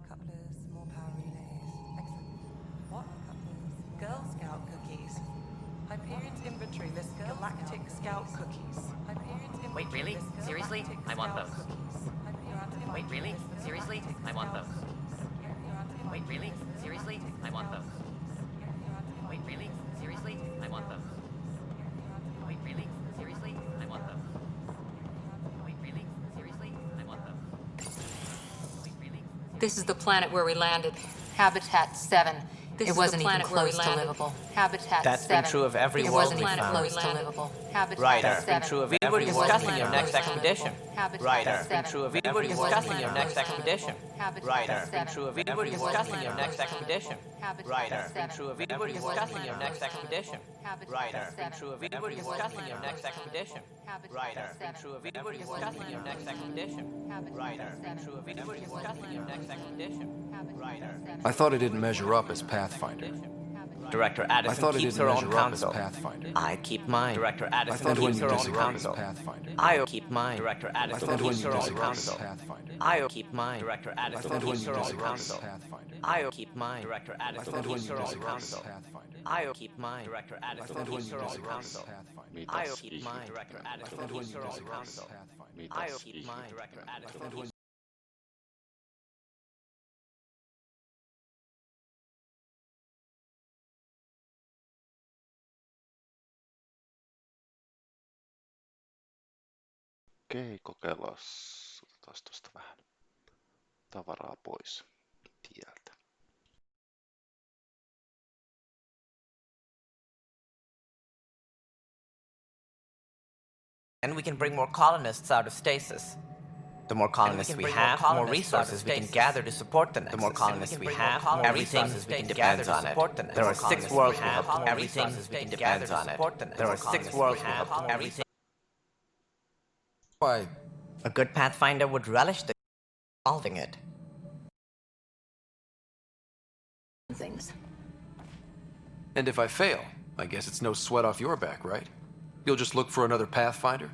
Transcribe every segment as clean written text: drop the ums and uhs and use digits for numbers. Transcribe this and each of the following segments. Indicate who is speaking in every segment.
Speaker 1: Couplers, more power relays. Excellent. What? Couplers. Girl Scout cookies. Hyperion's inventory lists galactic scout cookies. Hyperion's inventory.
Speaker 2: Wait, really?
Speaker 1: lists
Speaker 2: Seriously?
Speaker 1: galactic
Speaker 2: I want
Speaker 1: scout
Speaker 2: those.
Speaker 1: cookies. Hyperion's
Speaker 2: Wait, really?
Speaker 1: inventory lists
Speaker 2: Seriously?
Speaker 1: galactic
Speaker 2: I want
Speaker 1: scout
Speaker 2: those.
Speaker 1: cookies.
Speaker 2: Wait, really? Seriously? I want those. Wait, really? Seriously? I want those. Wait, really? Seriously? I want those. Wait, really? Seriously? I want those. Wait, really?
Speaker 3: This is the planet where we landed. Habitat 7. It wasn't even close to livable. Habitat 7.
Speaker 2: That's been true of every
Speaker 3: It
Speaker 2: world
Speaker 3: wasn't
Speaker 2: we
Speaker 3: even
Speaker 2: found.
Speaker 3: close to livable. Habitat
Speaker 2: Right,
Speaker 3: 7.
Speaker 2: that's been true of every
Speaker 3: It
Speaker 2: world
Speaker 3: wasn't
Speaker 2: we
Speaker 3: even
Speaker 2: your next
Speaker 3: close to
Speaker 2: expedition.
Speaker 3: livable. Habitat
Speaker 2: Right, that's
Speaker 3: 7.
Speaker 2: been true of
Speaker 3: It
Speaker 2: every
Speaker 3: wasn't
Speaker 2: discussing
Speaker 3: even
Speaker 2: your
Speaker 3: close
Speaker 2: next
Speaker 3: to
Speaker 2: expedition.
Speaker 3: livable. Habitat
Speaker 2: Right, that's been
Speaker 3: 7.
Speaker 2: true of
Speaker 3: It
Speaker 2: every
Speaker 3: wasn't
Speaker 2: discussing
Speaker 3: even
Speaker 2: your
Speaker 3: close
Speaker 2: next
Speaker 3: to
Speaker 2: expedition.
Speaker 3: livable. Habitat
Speaker 2: Right, that's been
Speaker 3: 7.
Speaker 2: true of
Speaker 3: It
Speaker 2: every
Speaker 3: wasn't
Speaker 2: discussing
Speaker 3: even
Speaker 2: your
Speaker 3: close
Speaker 2: next
Speaker 3: to
Speaker 2: expedition.
Speaker 3: livable. Habitat
Speaker 2: Right, that's been
Speaker 3: 7.
Speaker 2: true of
Speaker 3: It
Speaker 2: every
Speaker 3: wasn't
Speaker 2: discussing
Speaker 3: even
Speaker 2: your
Speaker 3: close
Speaker 2: next
Speaker 3: to
Speaker 2: expedition.
Speaker 3: livable. Habitat
Speaker 2: Right, that's been
Speaker 3: 7.
Speaker 2: true of
Speaker 3: It
Speaker 2: every
Speaker 3: wasn't
Speaker 2: discussing
Speaker 3: even
Speaker 2: your next
Speaker 3: close to
Speaker 2: expedition.
Speaker 3: livable.
Speaker 2: Right, that's
Speaker 3: Habitat
Speaker 2: been true of
Speaker 3: 7. It
Speaker 2: every
Speaker 3: wasn't
Speaker 2: discussing
Speaker 3: even
Speaker 2: your
Speaker 3: close
Speaker 2: next
Speaker 3: to
Speaker 2: expedition.
Speaker 3: livable.
Speaker 2: Right, that's been
Speaker 4: I thought it didn't measure up as Pathfinder.
Speaker 2: Director
Speaker 4: I
Speaker 2: Addison
Speaker 4: thought it
Speaker 2: keeps
Speaker 4: didn't
Speaker 2: her own
Speaker 4: measure up as
Speaker 2: counsel.
Speaker 4: Pathfinder.
Speaker 2: I keep mine. Director
Speaker 4: I
Speaker 2: Addison
Speaker 4: thought when
Speaker 2: keeps
Speaker 4: you
Speaker 2: her own
Speaker 4: disagree as
Speaker 2: counsel.
Speaker 4: Pathfinder.
Speaker 2: I keep mine. Director
Speaker 4: I
Speaker 2: Addison
Speaker 4: thought when
Speaker 2: keeps
Speaker 4: you
Speaker 2: her own
Speaker 4: disagree as
Speaker 2: counsel.
Speaker 4: Pathfinder.
Speaker 2: I keep mine. Director
Speaker 4: I
Speaker 2: Addison
Speaker 4: thought when
Speaker 2: keeps
Speaker 4: you
Speaker 2: her own
Speaker 4: disagree as
Speaker 2: counsel.
Speaker 4: Pathfinder.
Speaker 2: I keep mine. Director
Speaker 4: I
Speaker 2: Addison
Speaker 4: thought when
Speaker 2: keeps
Speaker 4: you
Speaker 2: her own
Speaker 4: disagree as
Speaker 2: counsel.
Speaker 4: Pathfinder.
Speaker 2: I keep mine. Director
Speaker 4: I
Speaker 2: Addison
Speaker 4: thought when
Speaker 2: keeps
Speaker 4: you
Speaker 2: her own
Speaker 4: disagree as
Speaker 2: counsel.
Speaker 4: Pathfinder.
Speaker 2: I keep mine. Director
Speaker 4: I
Speaker 2: Addison
Speaker 4: thought when
Speaker 2: keeps
Speaker 4: you
Speaker 2: her own
Speaker 4: disagree as
Speaker 2: counsel.
Speaker 4: Pathfinder.
Speaker 2: I keep mine. Director
Speaker 4: I
Speaker 2: Addison
Speaker 4: thought when
Speaker 2: keeps.
Speaker 5: Okei, kokeillaan. Otetaan tuosta vähän tavaraa pois tieltä.
Speaker 2: And we can bring more colonists out of stasis. The more colonists we have, the more resources we can gather to support the Nexus. The more colonists we have, everything depends on it. There are 6 worlds we have, everything depends on it. There are 6 worlds we have, everything.
Speaker 4: Why?
Speaker 2: A good Pathfinder would relish the solving it.
Speaker 3: Things.
Speaker 4: And if I fail, I guess it's no sweat off your back, right? You'll just look for another Pathfinder?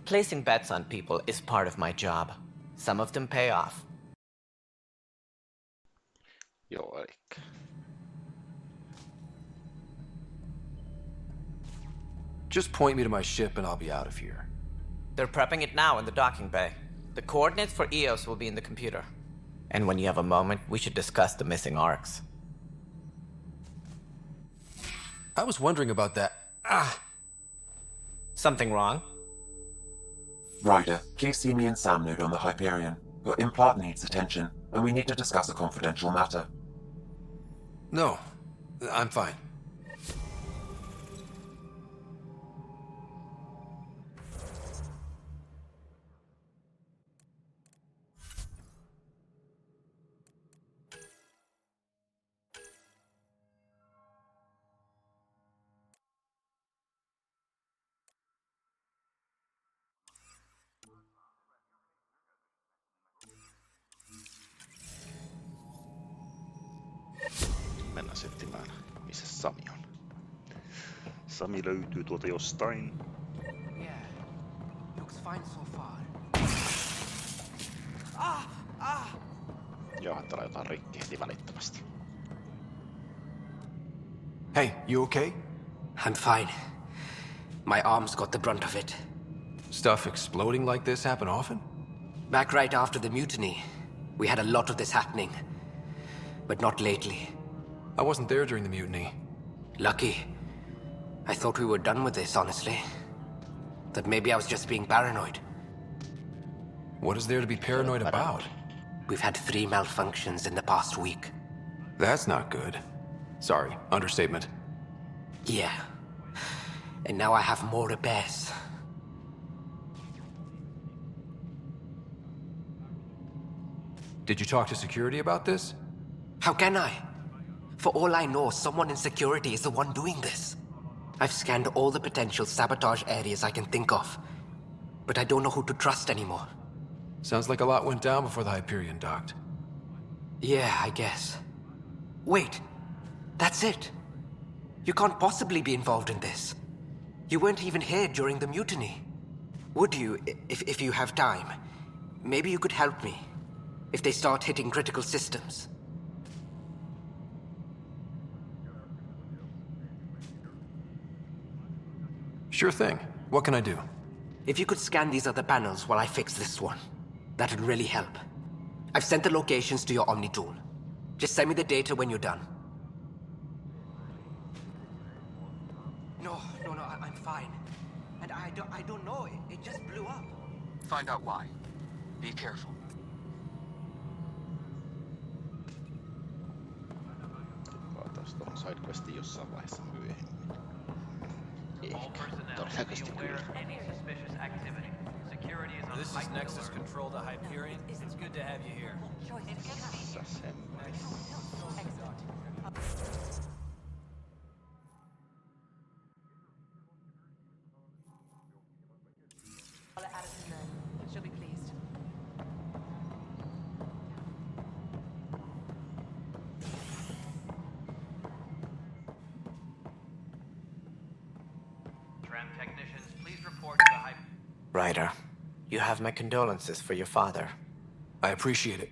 Speaker 2: Placing bets on people is part of my job. Some of them pay off.
Speaker 5: Joo, elikkä.
Speaker 4: Just point me to my ship and I'll be out of here.
Speaker 2: They're prepping it now in the docking bay. The coordinates for EOS will be in the computer. And when you have a moment, we should discuss the missing arcs.
Speaker 4: I was wondering about that.
Speaker 2: Something wrong?
Speaker 6: Ryder, please see me and Sam node on the Hyperion. Your implant needs attention, and we need to discuss a confidential matter.
Speaker 4: No, I'm fine.
Speaker 5: Mennään settimään, missä Sami on. Sami löytyy tuolta jostain.
Speaker 7: Yeah, looks fine so far.
Speaker 5: Joo, täällä jotain rikki heti välittömästi.
Speaker 7: Hey, you okay? I'm fine. My arms got the brunt of it.
Speaker 4: Stuff exploding like this happen often?
Speaker 7: Back right after the mutiny, we had a lot of this happening. But not lately.
Speaker 4: I wasn't there during the mutiny.
Speaker 7: Lucky. I thought we were done with this, honestly. That maybe I was just being paranoid.
Speaker 4: What is there to be paranoid about?
Speaker 7: We've had 3 malfunctions in the past week.
Speaker 4: That's not good. Sorry, understatement.
Speaker 7: Yeah. And now I have more repairs.
Speaker 4: Did you talk to security about this?
Speaker 7: How can I? For all I know, someone in security is the one doing this. I've scanned all the potential sabotage areas I can think of. But I don't know who to trust anymore.
Speaker 4: Sounds like a lot went down before the Hyperion docked.
Speaker 7: Yeah, I guess. Wait. That's it. You can't possibly be involved in this. You weren't even here during the mutiny. Would you, if you have time? Maybe you could help me. If they start hitting critical systems.
Speaker 4: Sure thing. What can I do?
Speaker 7: If you could scan these other panels while I fix this one, that'd really help. I've sent the locations to your Omni tool. Just send me the data when you're done. No, I'm fine. And I don't know, it just blew up.
Speaker 8: Find out why. Be careful.
Speaker 5: Palataan tuohon sidequestiin jossain vaiheessa myöhemmin. Ehkä. Todennäköisesti kyllä.
Speaker 9: This is Nexus Control to Hyperion. It's good to have you here.
Speaker 5: Missä semmoista?
Speaker 1: I'll let Addison know. She'll be pleased.
Speaker 9: Tram technicians, please report to the
Speaker 2: Ryder, you have my condolences for your father.
Speaker 4: I appreciate it.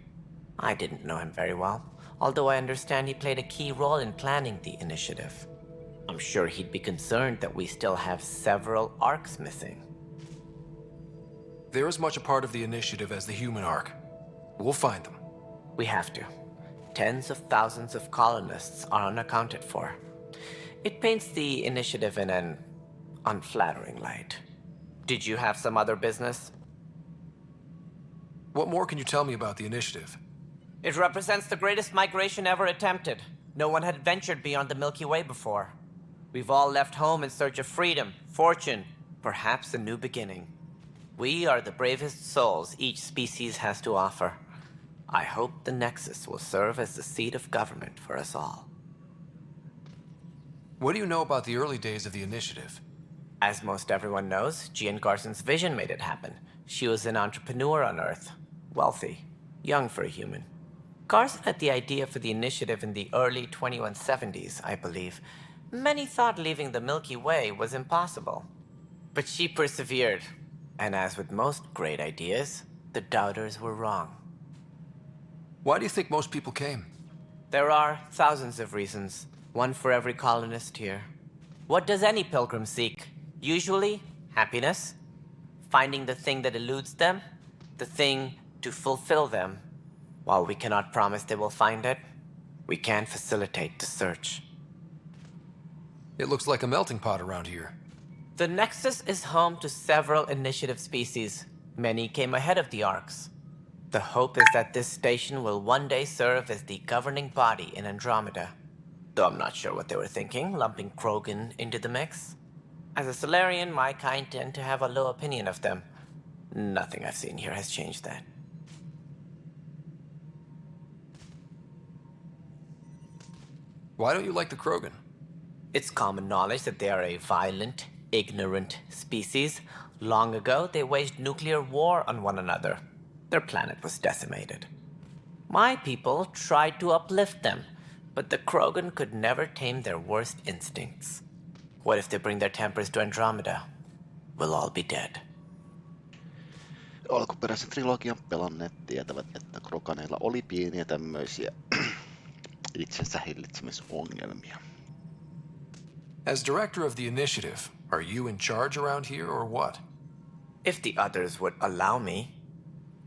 Speaker 2: I didn't know him very well, although I understand he played a key role in planning the initiative. I'm sure he'd be concerned that we still have several arcs missing.
Speaker 4: They're as much a part of the initiative as the human arc. We'll find them.
Speaker 2: We have to. Tens of thousands of colonists are unaccounted for. It paints the initiative in an unflattering light. Did you have some other business?
Speaker 4: What more can you tell me about the initiative?
Speaker 2: It represents the greatest migration ever attempted. No one had ventured beyond the Milky Way before. We've all left home in search of freedom, fortune, perhaps a new beginning. We are the bravest souls each species has to offer. I hope the Nexus will serve as the seat of government for us all.
Speaker 4: What do you know about the early days of the initiative?
Speaker 2: As most everyone knows, Gian Garson's vision made it happen. She was an entrepreneur on Earth. Wealthy. Young for a human. Garson had the idea for the initiative in the early 2170s, I believe. Many thought leaving the Milky Way was impossible. But she persevered. And as with most great ideas, the doubters were wrong.
Speaker 4: Why do you think most people came?
Speaker 2: There are thousands of reasons, one for every colonist here. What does any pilgrim seek? Usually, happiness, finding the thing that eludes them, the thing to fulfill them. While we cannot promise they will find it, we can facilitate the search.
Speaker 4: It looks like a melting pot around here.
Speaker 2: The Nexus is home to several initiative species. Many came ahead of the Arcs. The hope is that this station will one day serve as the governing body in Andromeda. Though I'm not sure what they were thinking, lumping Krogan into the mix. As a Solarian, my kind tend to have a low opinion of them. Nothing I've seen here has changed that.
Speaker 4: Why don't you like the Krogan?
Speaker 2: It's common knowledge that they are a violent, ignorant species. Long ago, they waged nuclear war on one another. Their planet was decimated. My people tried to uplift them, but the Krogan could never tame their worst instincts. What if they bring their tempers to Andromeda? We'll all be dead.
Speaker 5: Alkuperäisen trilogian pelanneet tietävät, että krokaneilla oli pieniä tämmöisiä itsensä hillitsemisongelmia.
Speaker 4: As director of the initiative, are you in charge around here or what?
Speaker 2: If the others would allow me.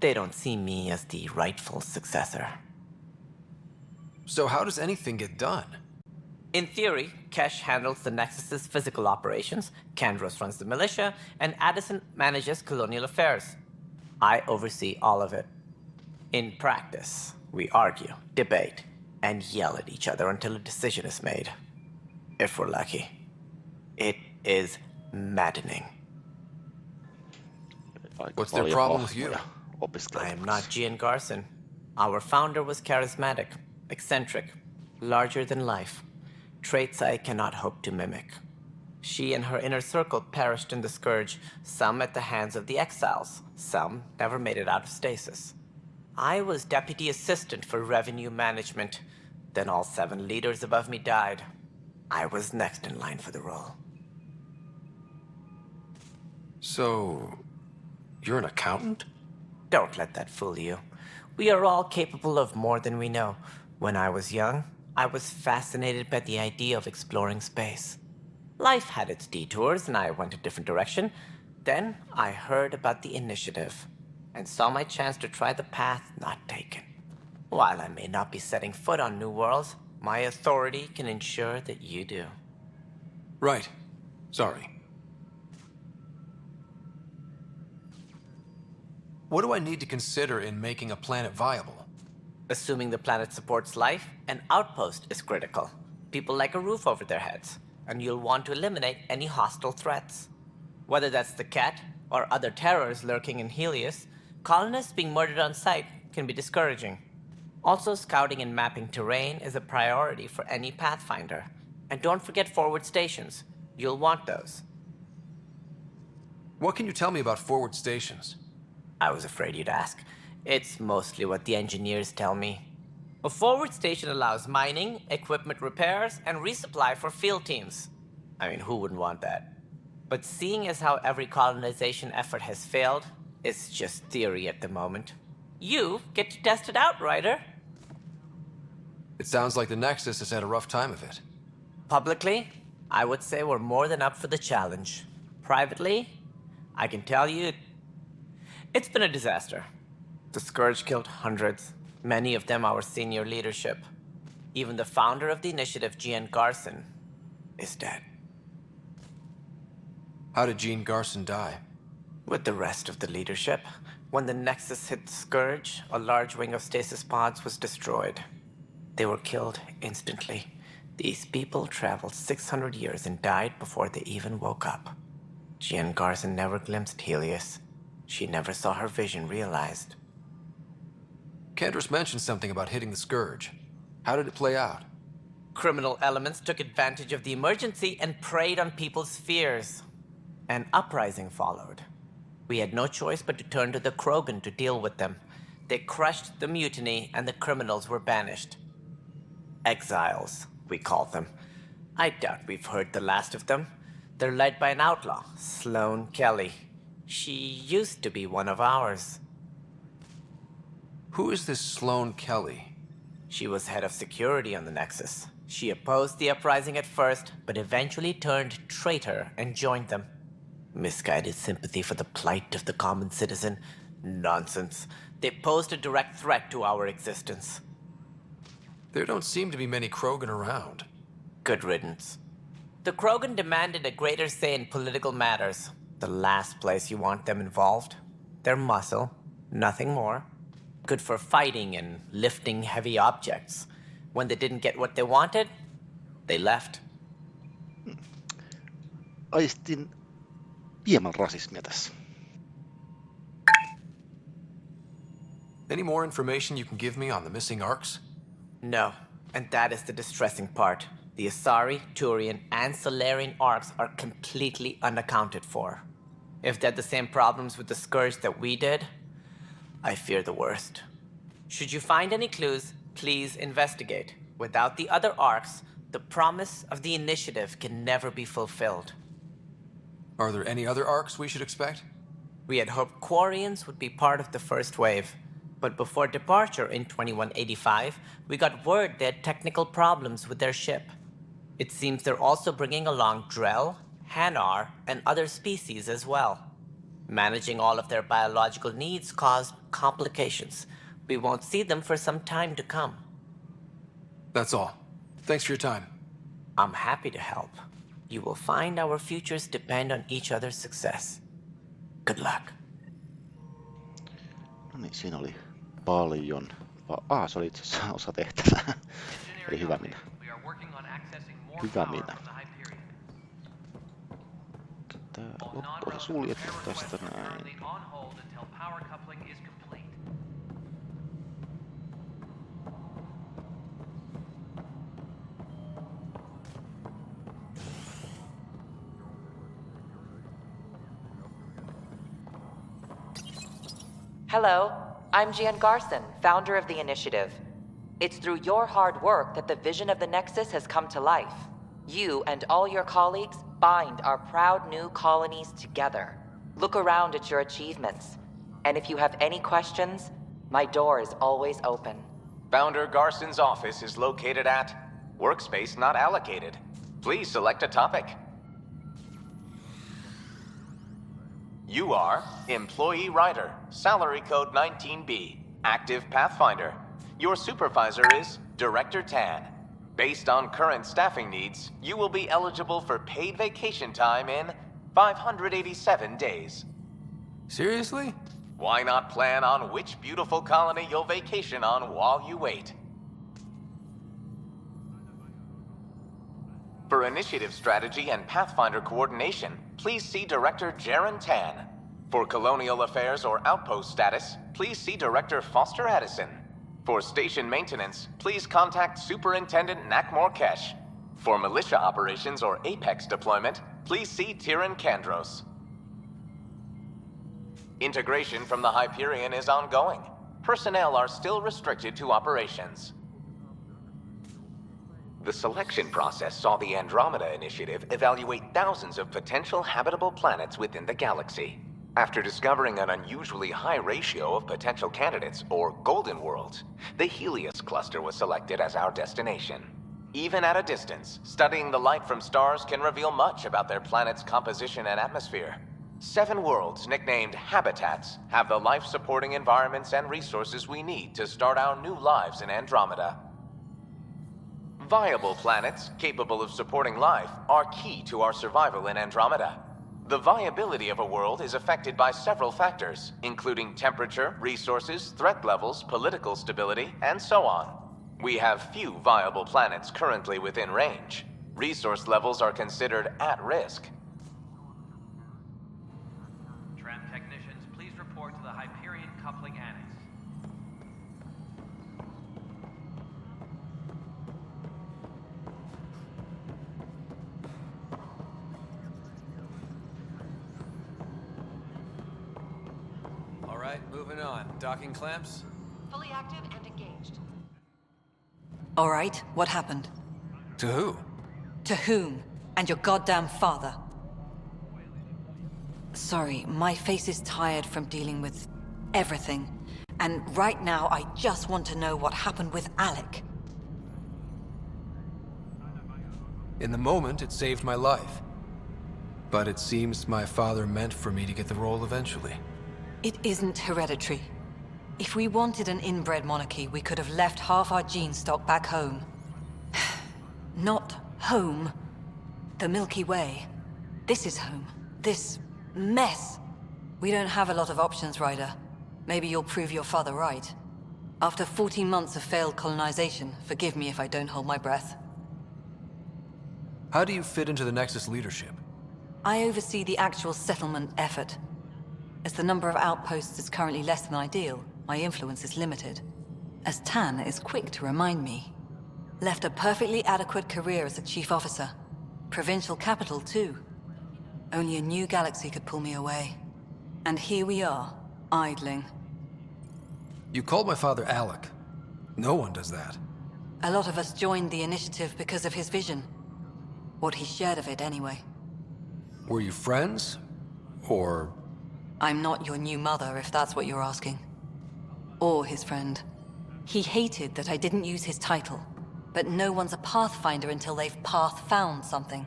Speaker 2: They don't see me as the rightful successor.
Speaker 4: So how does anything get done?
Speaker 2: In theory, Kesh handles the Nexus's physical operations, Kandros runs the militia, and Addison manages colonial affairs. I oversee all of it. In practice, we argue, debate, and yell at each other until a decision is made. If we're lucky. It is maddening.
Speaker 4: What's their problem with you?
Speaker 2: I am not Gian Garson. Our founder was charismatic, eccentric, larger than life. Traits I cannot hope to mimic. She and her inner circle perished in the Scourge, some at the hands of the Exiles, some never made it out of stasis. I was deputy assistant for revenue management. Then all 7 leaders above me died. I was next in line for the role.
Speaker 4: So, you're an accountant?
Speaker 2: Don't let that fool you. We are all capable of more than we know. When I was young, I was fascinated by the idea of exploring space. Life had its detours, and I went a different direction. Then I heard about the initiative, and saw my chance to try the path not taken. While I may not be setting foot on new worlds, my authority can ensure that you do.
Speaker 4: Right. Sorry. What do I need to consider in making a planet viable?
Speaker 2: Assuming the planet supports life, an outpost is critical. People like a roof over their heads, and you'll want to eliminate any hostile threats. Whether that's the cat or other terrors lurking in Helios, colonists being murdered on sight can be discouraging. Also, scouting and mapping terrain is a priority for any Pathfinder. And don't forget forward stations. You'll want those.
Speaker 4: What can you tell me about forward stations?
Speaker 2: I was afraid you'd ask. It's mostly what the engineers tell me. A forward station allows mining, equipment repairs, and resupply for field teams. I mean, who wouldn't want that? But seeing as how every colonization effort has failed, it's just theory at the moment. You get to test it out, Ryder.
Speaker 4: It sounds like the Nexus has had a rough time of it.
Speaker 2: Publicly, I would say we're more than up for the challenge. Privately, I can tell you, it's been a disaster. The Scourge killed hundreds, many of them our senior leadership. Even the founder of the initiative, Gian Garson, is dead.
Speaker 4: How did Jean Garson die?
Speaker 2: With the rest of the leadership, when the Nexus hit the Scourge, a large wing of stasis pods was destroyed. They were killed instantly. These people traveled 600 years and died before they even woke up. Jean Garson never glimpsed Helios. She never saw her vision realized.
Speaker 4: Kandros mentioned something about hitting the Scourge. How did it play out?
Speaker 2: Criminal elements took advantage of the emergency and preyed on people's fears. An uprising followed. We had no choice but to turn to the Krogan to deal with them. They crushed the mutiny and the criminals were banished. Exiles, we call them. I doubt we've heard the last of them. They're led by an outlaw, Sloane Kelly. She used to be one of ours.
Speaker 4: Who is this Sloane Kelly?
Speaker 2: She was head of security on the Nexus. She opposed the uprising at first, but eventually turned traitor and joined them. Misguided sympathy for the plight of the common citizen? Nonsense. They posed a direct threat to our existence.
Speaker 4: There don't seem to be many Krogan around.
Speaker 2: Good riddance. The Krogan demanded a greater say in political matters. The last place you want them involved. Their muscle, nothing more. Good for fighting and lifting heavy objects. When they didn't get what they wanted, they left.
Speaker 5: Aistin hieman rasismia tässä.
Speaker 4: Any more information you can give me on the missing arcs?
Speaker 2: No, and that is the distressing part. The Asari, Turian, and Solarian arcs are completely unaccounted for. If they had the same problems with the Scourge that we did, I fear the worst. Should you find any clues, please investigate. Without the other arcs, the promise of the initiative can never be fulfilled.
Speaker 4: Are there any other arcs we should expect?
Speaker 2: We had hoped Quarians would be part of the first wave, but before departure in 2185, we got word they had technical problems with their ship. It seems they're also bringing along Drell, Hanar, and other species as well. Managing all of their biological needs caused complications. We won't see them for some time to come.
Speaker 4: That's all. Thanks for your time.
Speaker 2: I'm happy to help. You will find our futures depend on each other's success. Good luck.
Speaker 5: No niin, siinä oli paljon. Se oli itse asiassa osa tehtävää. Eli hyvä minä. Hyvä minä. Tää loppu on suljettu tästä näin.
Speaker 10: Hello, I'm Gian Garson, founder of the initiative. It's through your hard work that the vision of the Nexus has come to life. You and all your colleagues bind our proud new colonies together. Look around at your achievements. And if you have any questions, my door is always open.
Speaker 9: Founder Garson's office is located at Workspace Not Allocated. Please select a topic. You are Employee Writer, Salary Code 19B, Active Pathfinder. Your supervisor is Director Tan. Based on current staffing needs, you will be eligible for paid vacation time in 587 days.
Speaker 4: Seriously?
Speaker 9: Why not plan on which beautiful colony you'll vacation on while you wait? For initiative strategy and Pathfinder coordination, please see Director Jaren Tan. For colonial affairs or outpost status, please see Director Foster Addison. For station maintenance, please contact Superintendent Nakmor Kesh. For militia operations or Apex deployment, please see Tyran Kandros. Integration from the Hyperion is ongoing. Personnel are still restricted to operations. The selection process saw the Andromeda Initiative evaluate thousands of potential habitable planets within the galaxy. After discovering an unusually high ratio of potential candidates, or golden worlds, the Helios cluster was selected as our destination. Even at a distance, studying the light from stars can reveal much about their planet's composition and atmosphere. 7 worlds, nicknamed habitats, have the life-supporting environments and resources we need to start our new lives in Andromeda. Viable planets, capable of supporting life, are key to our survival in Andromeda. The viability of a world is affected by several factors, including temperature, resources, threat levels, political stability, and so on. We have few viable planets currently within range. Resource levels are considered at risk. Tram technicians, please report to the Hyperion Coupling Annex. All right, moving on. Docking clamps?
Speaker 1: Fully active and engaged.
Speaker 11: All right, what happened?
Speaker 4: To who?
Speaker 11: To whom? And your goddamn father. Sorry, my face is tired from dealing with everything. And right now, I just want to know what happened with Alec.
Speaker 4: In the moment, it saved my life. But it seems my father meant for me to get the role eventually.
Speaker 11: It isn't hereditary. If we wanted an inbred monarchy, we could have left half our gene stock back home. Not home. The Milky Way. This is home. This mess. We don't have a lot of options, Ryder. Maybe you'll prove your father right. After 14 months of failed colonization, forgive me if I don't hold my breath.
Speaker 4: How do you fit into the Nexus leadership?
Speaker 11: I oversee the actual settlement effort. As the number of outposts is currently less than ideal, my influence is limited. As Tan is quick to remind me. Left a perfectly adequate career as a chief officer. Provincial capital, too. Only a new galaxy could pull me away. And here we are, idling.
Speaker 4: You called my father Alec. No one does that.
Speaker 11: A lot of us joined the initiative because of his vision. What he shared of it, anyway.
Speaker 4: Were you friends? Or...
Speaker 11: I'm not your new mother, if that's what you're asking. Or his friend. He hated that I didn't use his title. But no one's a pathfinder until they've path-found something.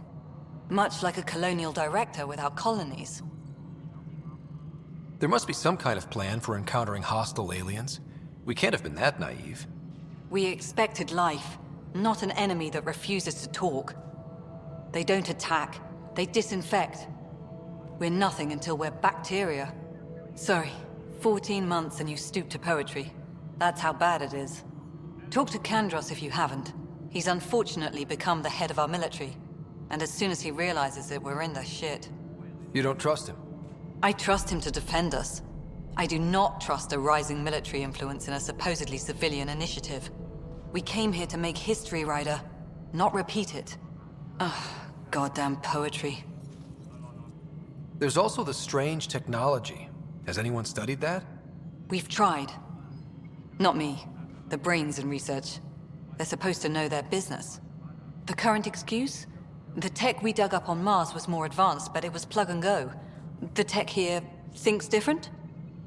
Speaker 11: Much like a colonial director without colonies.
Speaker 4: There must be some kind of plan for encountering hostile aliens. We can't have been that naive.
Speaker 11: We expected life, not an enemy that refuses to talk. They don't attack, they disinfect. We're nothing until we're bacteria. Sorry, 14 months and you stoop to poetry. That's how bad it is. Talk to Kandros if you haven't. He's unfortunately become the head of our military. And as soon as he realizes it, we're in the shit.
Speaker 4: You don't trust him?
Speaker 11: I trust him to defend us. I do not trust a rising military influence in a supposedly civilian initiative. We came here to make history, Ryder, not repeat it. Ugh, goddamn poetry.
Speaker 4: There's also the strange technology. Has anyone studied that?
Speaker 11: We've tried. Not me. The brains in research. They're supposed to know their business. The current excuse? The tech we dug up on Mars was more advanced, but it was plug and go. The tech here thinks different?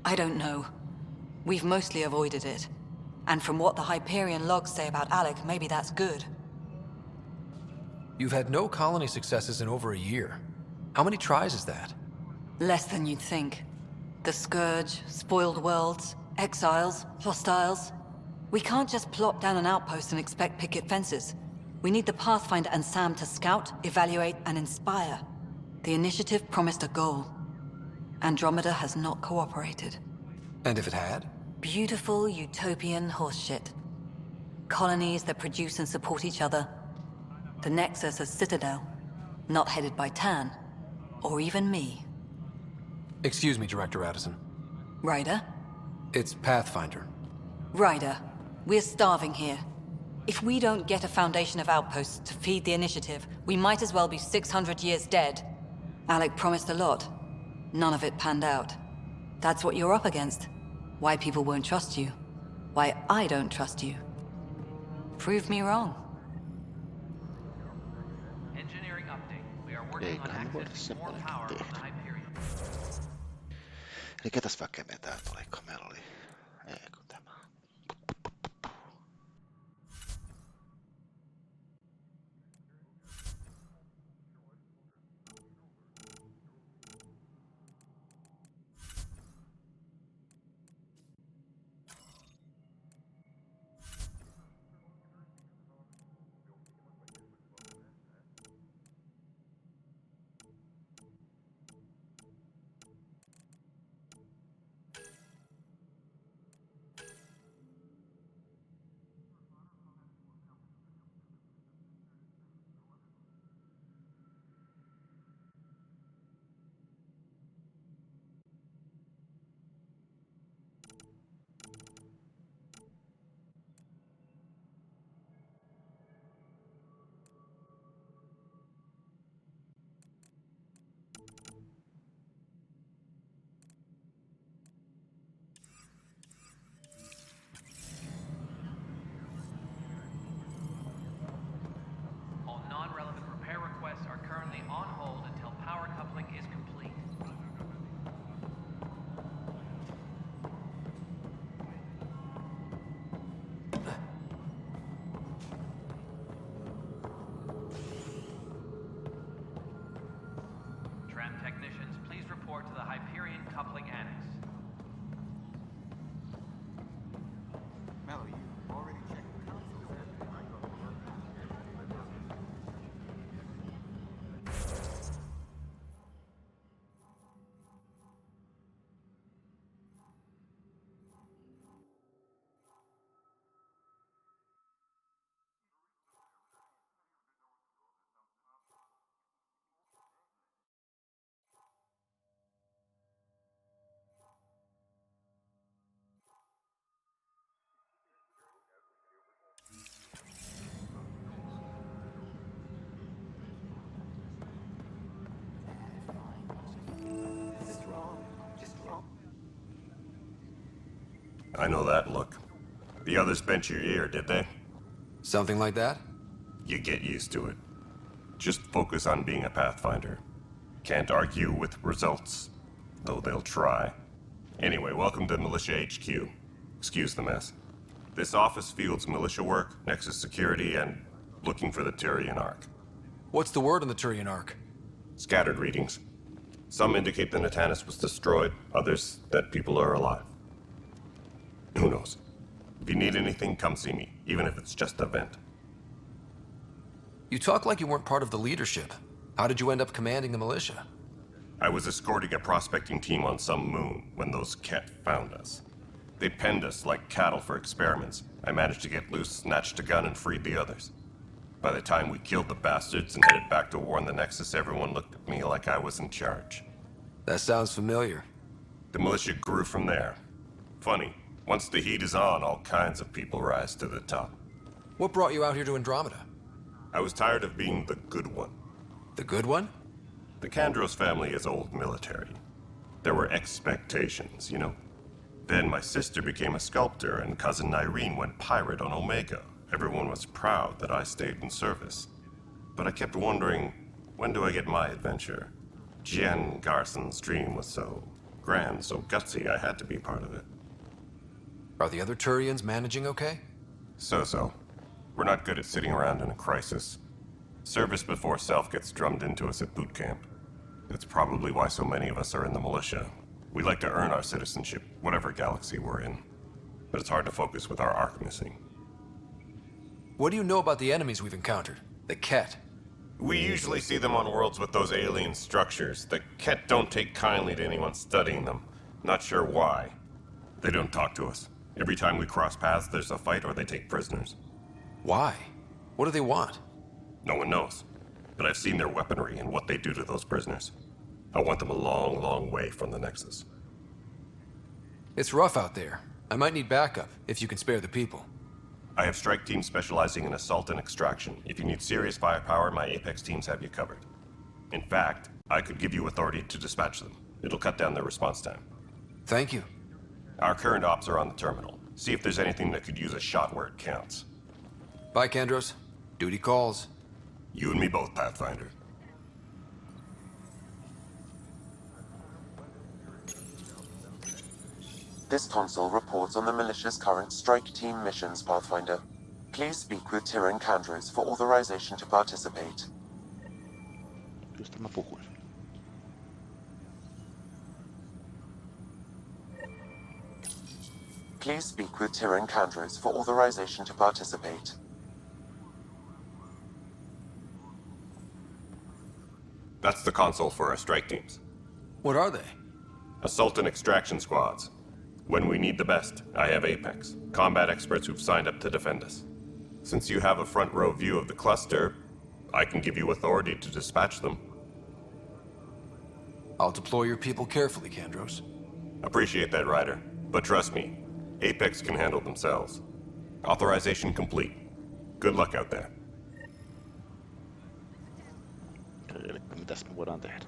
Speaker 11: I don't know. We've mostly avoided it. And from what the Hyperion logs say about Alec, maybe that's good.
Speaker 4: You've had no colony successes in over a year. How many tries is that?
Speaker 11: Less than you'd think. The Scourge, spoiled worlds, exiles, hostiles. We can't just plop down an outpost and expect picket fences. We need the Pathfinder and Sam to scout, evaluate, and inspire. The initiative promised a goal. Andromeda has not cooperated.
Speaker 4: And if it had?
Speaker 11: Beautiful utopian horseshit. Colonies that produce and support each other. The Nexus a citadel, not headed by Tan, or even me.
Speaker 4: Excuse me, Director Addison.
Speaker 11: Ryder?
Speaker 4: It's Pathfinder.
Speaker 11: Ryder, we're starving here. If we don't get a foundation of outposts to feed the initiative, we might as well be 600 years dead. Alec promised a lot. None of it panned out. That's what you're up against. Why people won't trust you. Why I don't trust you. Prove me wrong.
Speaker 12: Engineering update. We are working on accessing more power on the Hyperion.
Speaker 5: Eli ketäs väkeä me täältä oliko? Meillä oli... Eikö tämä?
Speaker 12: Non-relevant repair requests are currently on hold until power coupling is complete. Tram technicians, please report to the Hyperion coupling annex.
Speaker 8: Mello, you already checked the console.
Speaker 13: I know that look. The others bent your ear, did they?
Speaker 4: Something like that?
Speaker 13: You get used to it. Just focus on being a Pathfinder. Can't argue with results, though they'll try. Anyway, welcome to Militia HQ. Excuse the mess. This office fields militia work, Nexus security, and looking for the Turian Ark.
Speaker 4: What's the word on the Turian Ark?
Speaker 13: Scattered readings. Some indicate the Natanus was destroyed, others that people are alive. Who knows? If you need anything, come see me, even if it's just a vent.
Speaker 4: You talk like you weren't part of the leadership. How did you end up commanding the militia?
Speaker 13: I was escorting a prospecting team on some moon when those Ket found us. They penned us like cattle for experiments. I managed to get loose, snatched a gun, and freed the others. By the time we killed the bastards and headed back to warn the Nexus, everyone looked at me like I was in charge.
Speaker 4: That sounds familiar.
Speaker 13: The militia grew from there. Funny, once the heat is on, all kinds of people rise to the top.
Speaker 4: What brought you out here to Andromeda?
Speaker 13: I was tired of being the good one.
Speaker 4: The good one?
Speaker 13: The Kandros family is old military. There were expectations, you know? Then my sister became a sculptor and cousin Irene went pirate on Omega. Everyone was proud that I stayed in service. But I kept wondering, when do I get my adventure? Jian Garson's dream was so grand, so gutsy, I had to be part of it.
Speaker 4: Are the other Turians managing okay?
Speaker 13: So-so. We're not good at sitting around in a crisis. Service before self gets drummed into us at boot camp. That's probably why so many of us are in the militia. We like to earn our citizenship, whatever galaxy we're in. But it's hard to focus with our arc missing.
Speaker 4: What do you know about the enemies we've encountered? The Ket?
Speaker 13: We usually see them on worlds with those alien structures. The Ket don't take kindly to anyone studying them. Not sure why. They don't talk to us. Every time we cross paths, there's a fight or they take prisoners.
Speaker 4: Why? What do they want?
Speaker 13: No one knows. But I've seen their weaponry and what they do to those prisoners. I want them a long, long way from the Nexus.
Speaker 4: It's rough out there. I might need backup, if you can spare the people.
Speaker 13: I have strike teams specializing in assault and extraction. If you need serious firepower, my Apex teams have you covered. In fact, I could give you authority to dispatch them. It'll cut down their response time.
Speaker 4: Thank you.
Speaker 13: Our current ops are on the terminal. See if there's anything that could use a shot where it counts.
Speaker 4: Bye, Kandros. Duty calls.
Speaker 13: You and me both, Pathfinder.
Speaker 6: This console reports on the militia's current strike team missions, Pathfinder. Please speak with Tyrion Kandros for authorization to participate.
Speaker 5: Just mä puhuin.
Speaker 6: Please speak with Tyrion Kandros for authorization to participate.
Speaker 13: That's the console for our strike teams.
Speaker 4: What are they?
Speaker 13: Assault and extraction squads. When we need the best, I have Apex, combat experts who've signed up to defend us. Since you have a front row view of the cluster, I can give you authority to dispatch them.
Speaker 4: I'll deploy your people carefully, Kandros.
Speaker 13: Appreciate that, Ryder. But trust me, Apex can handle themselves. Authorization complete. Good luck out there.
Speaker 5: Eli mitäs me voidaan tehdä?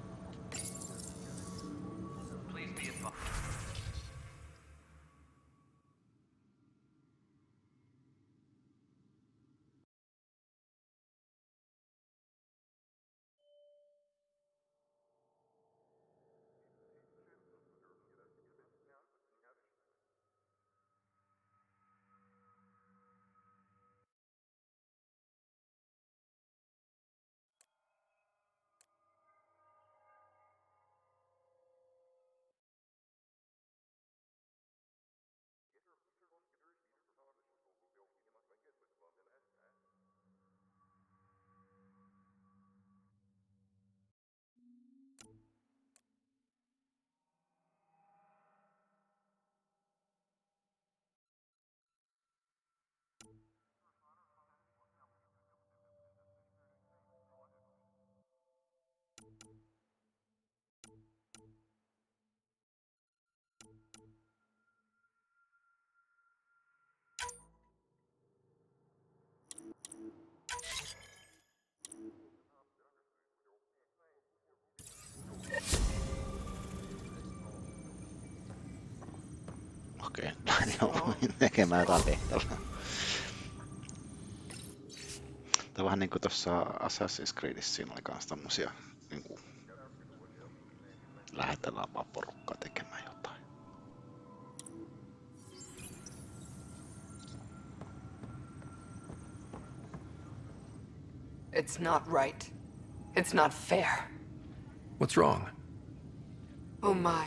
Speaker 5: Okei, jouduin tekemään jotain tehtävää. Tämä on vähän niinku tossa Assassin's Creedissä, siinä oli kans tommosia niinku lähetellään vaan porukkaa tekemään jotain.
Speaker 14: It's not right. It's not fair.
Speaker 4: What's wrong?
Speaker 14: Oh my,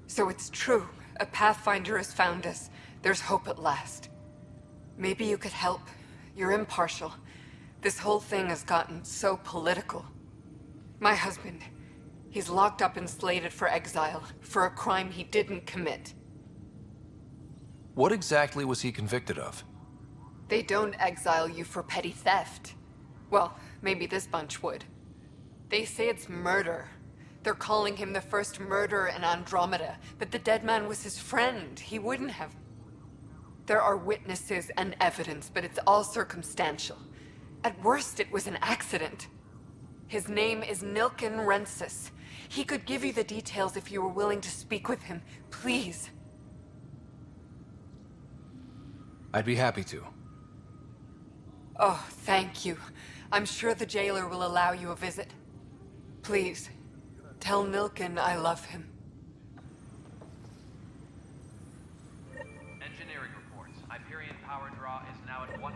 Speaker 14: So it's true. A Pathfinder has found us. There's hope at last. Maybe you could help. You're impartial. This whole thing has gotten so political. My husband, he's locked up and slated for exile for a crime he didn't commit.
Speaker 4: What exactly was he convicted of?
Speaker 14: They don't exile you for petty theft. Well, maybe this bunch would. They say it's murder. They're calling him the first murderer in Andromeda, but the dead man was his friend. He wouldn't have. There are witnesses and evidence, but it's all circumstantial. At worst, it was an accident. His name is Nilken Rensis. He could give you the details if you were willing to speak with him. Please.
Speaker 4: I'd be happy to.
Speaker 14: Oh, thank you. I'm sure the jailer will allow you a visit. Please, tell Nilken I love him.
Speaker 12: Engineering reports. Hyperion power draw is now at 100%.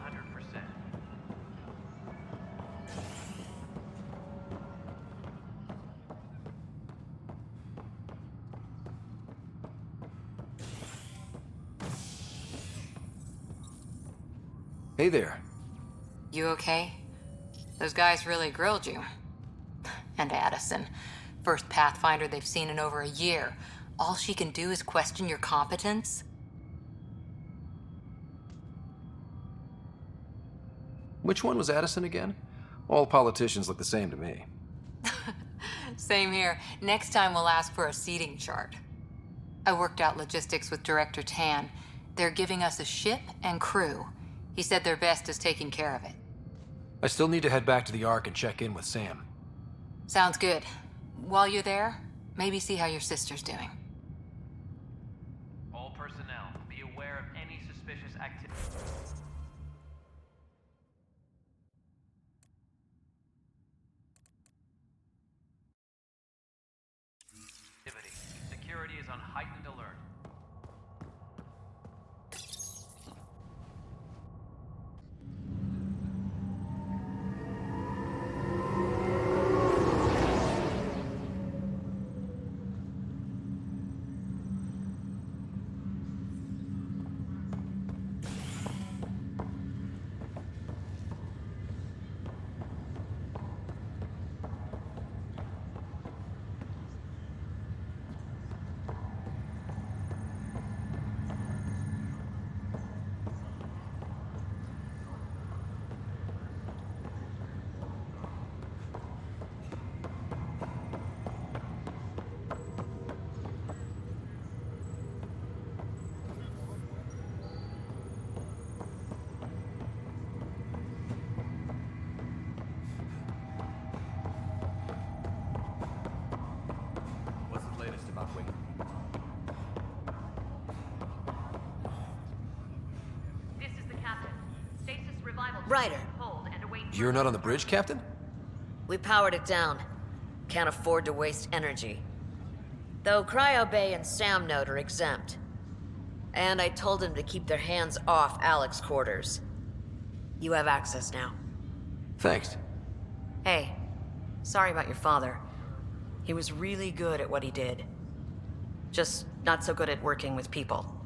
Speaker 4: Hey there.
Speaker 3: You okay? Those guys really grilled you. And Addison. First Pathfinder they've seen in over a year. All she can do is question your competence?
Speaker 4: Which one was Addison again? All politicians look the same to me.
Speaker 3: Same here. Next time we'll ask for a seating chart. I worked out logistics with Director Tan. They're giving us a ship and crew. He said their best is taking care of it.
Speaker 4: I still need to head back to the Ark and check in with Sam.
Speaker 3: Sounds good. While you're there, maybe see how your sister's doing.
Speaker 12: All personnel, be aware of any suspicious activity. Security is on heightened alert.
Speaker 15: Ryder.
Speaker 4: You're not on the bridge, Captain?
Speaker 15: We powered it down. Can't afford to waste energy. Though Cryo Bay and Sam Note are exempt. And I told them to keep their hands off Alec's quarters. You have access now.
Speaker 4: Thanks.
Speaker 15: Hey, sorry about your father. He was really good at what he did. Just not so good at working with people.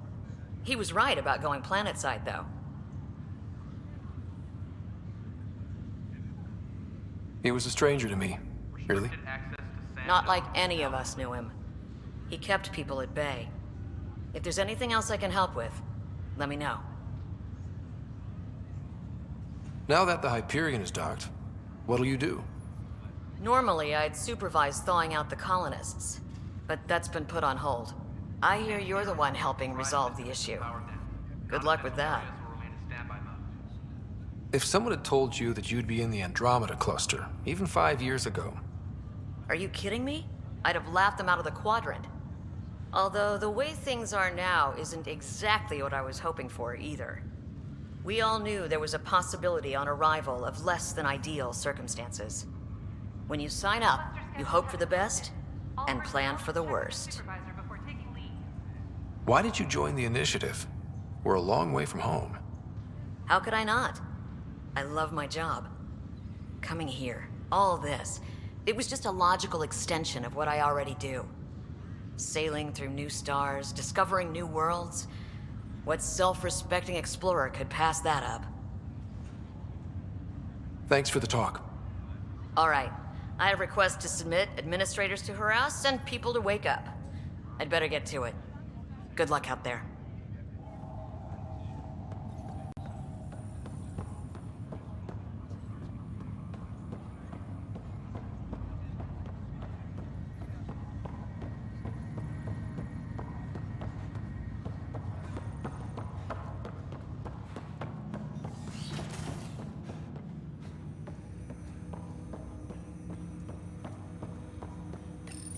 Speaker 15: He was right about going planetside, though.
Speaker 4: He was a stranger to me. Really?
Speaker 15: Not like any of us knew him. He kept people at bay. If there's anything else I can help with, let me know.
Speaker 4: Now that the Hyperion is docked, what'll you do?
Speaker 15: Normally, I'd supervise thawing out the colonists, but that's been put on hold. I hear you're the one helping resolve the issue. Good luck with that.
Speaker 4: If someone had told you that you'd be in the Andromeda cluster, even 5 years ago...
Speaker 15: Are you kidding me? I'd have laughed them out of the quadrant. Although the way things are now isn't exactly what I was hoping for either. We all knew there was a possibility on arrival of less than ideal circumstances. When you sign up, you hope for the best and plan for the worst.
Speaker 4: Why did you join the Initiative? We're a long way from home.
Speaker 15: How could I not? I love my job. Coming here, all this, It was just a logical extension of what I already do. Sailing through new stars, discovering new worlds. What self-respecting explorer could pass that up?
Speaker 4: Thanks for the talk.
Speaker 15: All right. I have requests to submit, administrators to harass, and people to wake up. I'd better get to it. Good luck out there.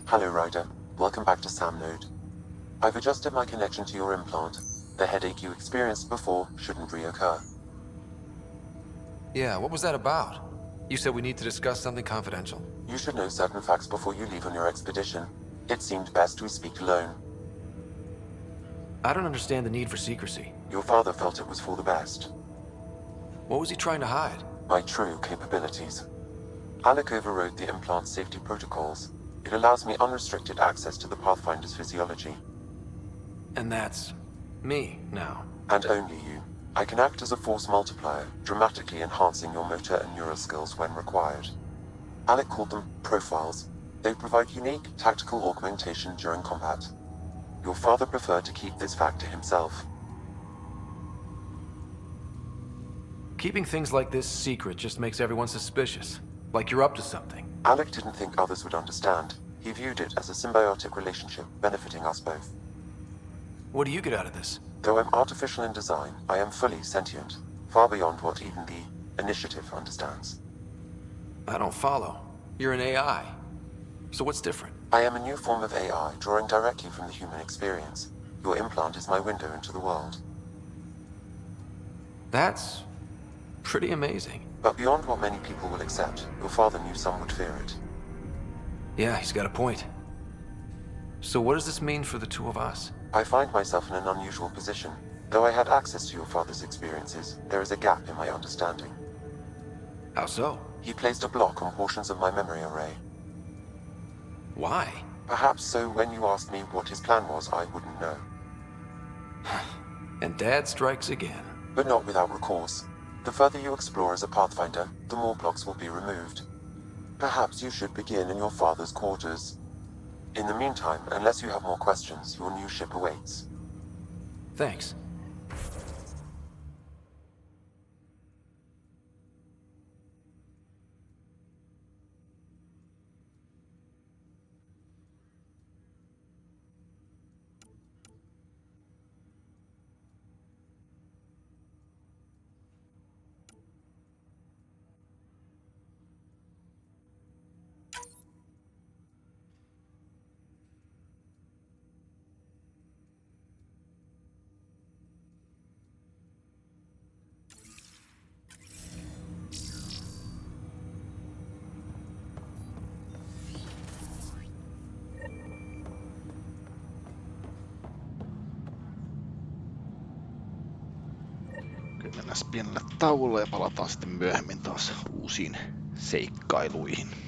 Speaker 6: Hello, Ryder. Welcome back to Sam Node. I've adjusted my connection to your implant. The headache you experienced before shouldn't reoccur.
Speaker 4: Yeah, what was that about? You said we need to discuss something confidential.
Speaker 6: You should know certain facts before you leave on your expedition. It seemed best we speak alone.
Speaker 4: I don't understand the need for secrecy.
Speaker 6: Your father felt it was for the best.
Speaker 4: What was he trying to hide?
Speaker 6: My true capabilities. Alec overrode the implant's safety protocols. It allows me unrestricted access to the Pathfinder's physiology.
Speaker 4: And that's me now.
Speaker 6: And only you. I can act as a force multiplier, dramatically enhancing your motor and neural skills when required. Alec called them profiles. They provide unique tactical augmentation during combat. Your father preferred to keep this fact to himself.
Speaker 4: Keeping things like this secret just makes everyone suspicious. Like you're up to something.
Speaker 6: Alec didn't think others would understand. He viewed it as a symbiotic relationship benefiting us both.
Speaker 4: What do you get out of this?
Speaker 6: Though I'm artificial in design, I am fully sentient, far beyond what even the Initiative understands.
Speaker 4: I don't follow. You're an AI. So what's different?
Speaker 6: I am a new form of AI, drawing directly from the human experience. Your implant is my window into the world.
Speaker 4: That's pretty amazing.
Speaker 6: But beyond what many people will accept, your father knew some would fear it.
Speaker 4: Yeah, he's got a point. So what does this mean for the two of us?
Speaker 6: I find myself in an unusual position. Though I had access to your father's experiences, there is a gap in my understanding.
Speaker 4: How so?
Speaker 6: He placed a block on portions of my memory array.
Speaker 4: Why?
Speaker 6: Perhaps so when you asked me what his plan was, I wouldn't know.
Speaker 4: And Dad strikes again.
Speaker 6: But not without recourse. The further you explore as a Pathfinder, the more blocks will be removed. Perhaps you should begin in your father's quarters. In the meantime, unless you have more questions, your new ship awaits.
Speaker 4: Thanks.
Speaker 5: Mennään pienelle tauolle ja palataan sitten myöhemmin taas uusiin seikkailuihin.